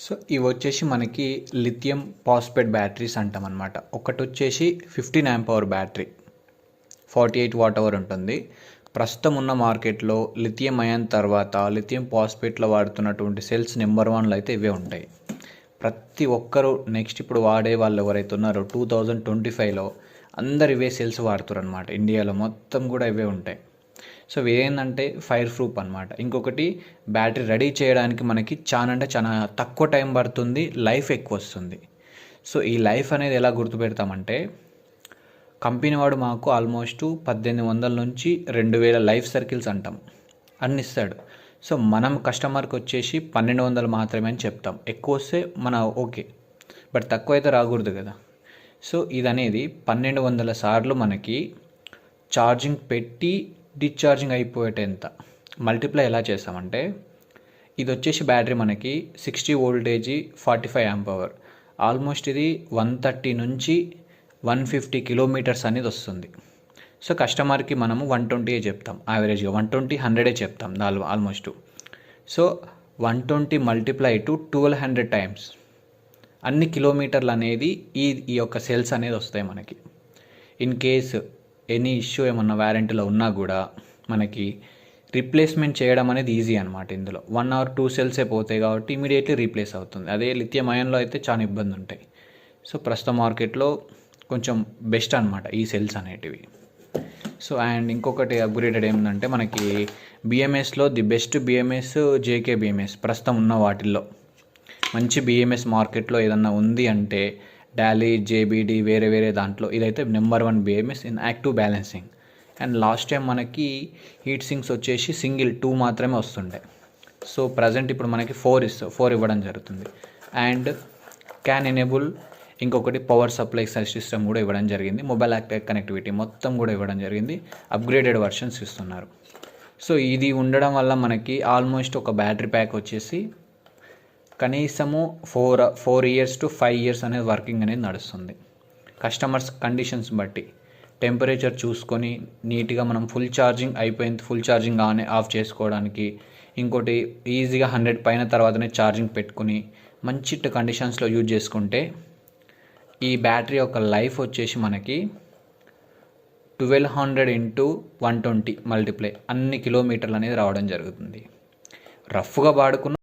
So ఇవి వచ్చేసి మనకి లిథియం పాస్పేట్ బ్యాటరీస్ అంటాం అనమాట. ఒకటి వచ్చేసి 15 amp hour battery 48 watt hour ఉంటుంది. ప్రస్తుతం ఉన్న మార్కెట్లో లిథియం అయాన్ తర్వాత లిథియం పాస్పేట్లో వాడుతున్నటువంటి సెల్స్ నెంబర్ 1లో అయితే ఇవే ఉంటాయి. ప్రతి ఒక్కరు నెక్స్ట్ ఇప్పుడు వాడే వాళ్ళు ఎవరైతే ఉన్నారో 2025లో అందరు ఇవే సెల్స్ వాడుతారు అనమాట. ఇండియాలో మొత్తం కూడా ఇవే ఉంటాయి. సో ఇవి ఏంటంటే ఫైర్ ప్రూఫ్ అనమాట. ఇంకొకటి బ్యాటరీ రెడీ చేయడానికి మనకి చాలా తక్కువ టైం పడుతుంది, లైఫ్ ఎక్కువ వస్తుంది. సో ఈ లైఫ్ అనేది ఎలా గుర్తుపెడతామంటే, కంపెనీ వాడు మాకు ఆల్మోస్ట్ 1800 నుంచి 2000 లైఫ్ సర్కిల్స్ అంటాం అన్ని ఇస్తాడు. సో మనం కస్టమర్కి వచ్చేసి 1200 మాత్రమే అని చెప్తాం. ఎక్కువ వస్తే మన ఓకే, బట్ తక్కువ అయితే రాకూడదు కదా. సో ఇది అనేది 1200 సార్లు మనకి ఛార్జింగ్ పెట్టి డిశ్చార్జింగ్ అయిపోయేటంత మల్టిప్లై ఎలా చేస్తామంటే, ఇది వచ్చేసి బ్యాటరీ మనకి 60 వోల్టేజీ 45 ఆంప్ అవర్, ఆల్మోస్ట్ ఇది 130 నుంచి 150 కిలోమీటర్స్ అనేది వస్తుంది. సో కస్టమర్కి మనము 120 చెప్తాం, యావరేజ్గా 120 100 చెప్తాం almost. So 120 multiply to 1200 times అన్ని కిలోమీటర్లు అనేది ఈ యొక్క సెల్స్ అనేది వస్తాయి మనకి. ఇన్ కేస్ ఎనీ ఇష్యూ ఏమన్నా వారంటీలో ఉన్నా కూడా మనకి రీప్లేస్మెంట్ చేయడం అనేది ఈజీ అనమాట. ఇందులో 1 or 2 సెల్సే పోతాయి కాబట్టి ఇమీడియట్లీ రీప్లేస్ అవుతుంది. అదే లిథియం అయాన్లో అయితే చాలా ఇబ్బంది ఉంటాయి. సో ప్రస్తుతం మార్కెట్లో కొంచెం బెస్ట్ అనమాట ఈ సెల్స్ అనేటివి. సో అండ్ ఇంకొకటి అప్గ్రేడెడ్ ఏంటంటే, మనకి బిఎంఎస్లో the best BMS JK BMS ప్రస్తుతం ఉన్న వాటిల్లో. మంచి బిఎంఎస్ మార్కెట్లో ఏదన్నా ఉంది అంటే డాలీ, జేబీడీ, వేరే దాంట్లో ఇదైతే number 1 BMS in active balancing. And last time మనకి హీట్ సింక్స్ వచ్చేసి సింగిల్ 2 మాత్రమే వస్తుండే. సో ప్రజెంట్ ఇప్పుడు మనకి 4 ఇవ్వడం జరుగుతుంది. అండ్ క్యాన్ ఎనేబుల్ ఇంకొకటి పవర్ సప్లై సిస్టమ్ కూడా ఇవ్వడం జరిగింది. మొబైల్ కనెక్టివిటీ మొత్తం కూడా ఇవ్వడం జరిగింది. అప్గ్రేడెడ్ వర్షన్స్ ఇస్తున్నారు. సో ఇది ఉండడం వల్ల మనకి ఆల్మోస్ట్ ఒక బ్యాటరీ ప్యాక్ వచ్చేసి కనీసము 4 years to 5 years అనేది వర్కింగ్ అనేది నడుస్తుంది. కస్టమర్స్ కండిషన్స్ బట్టి టెంపరేచర్ చూసుకొని నీట్గా మనం ఫుల్ ఛార్జింగ్ ఆఫ్ చేసుకోవడానికి, ఇంకోటి ఈజీగా 100 పైన తర్వాతనే ఛార్జింగ్ పెట్టుకుని మంచి కండిషన్స్లో యూజ్ చేసుకుంటే ఈ బ్యాటరీ యొక్క లైఫ్ వచ్చేసి మనకి 1200 into 120 మల్టిప్లై అన్ని కిలోమీటర్లు అనేది రావడం జరుగుతుంది. రఫ్గా వాడుకున్న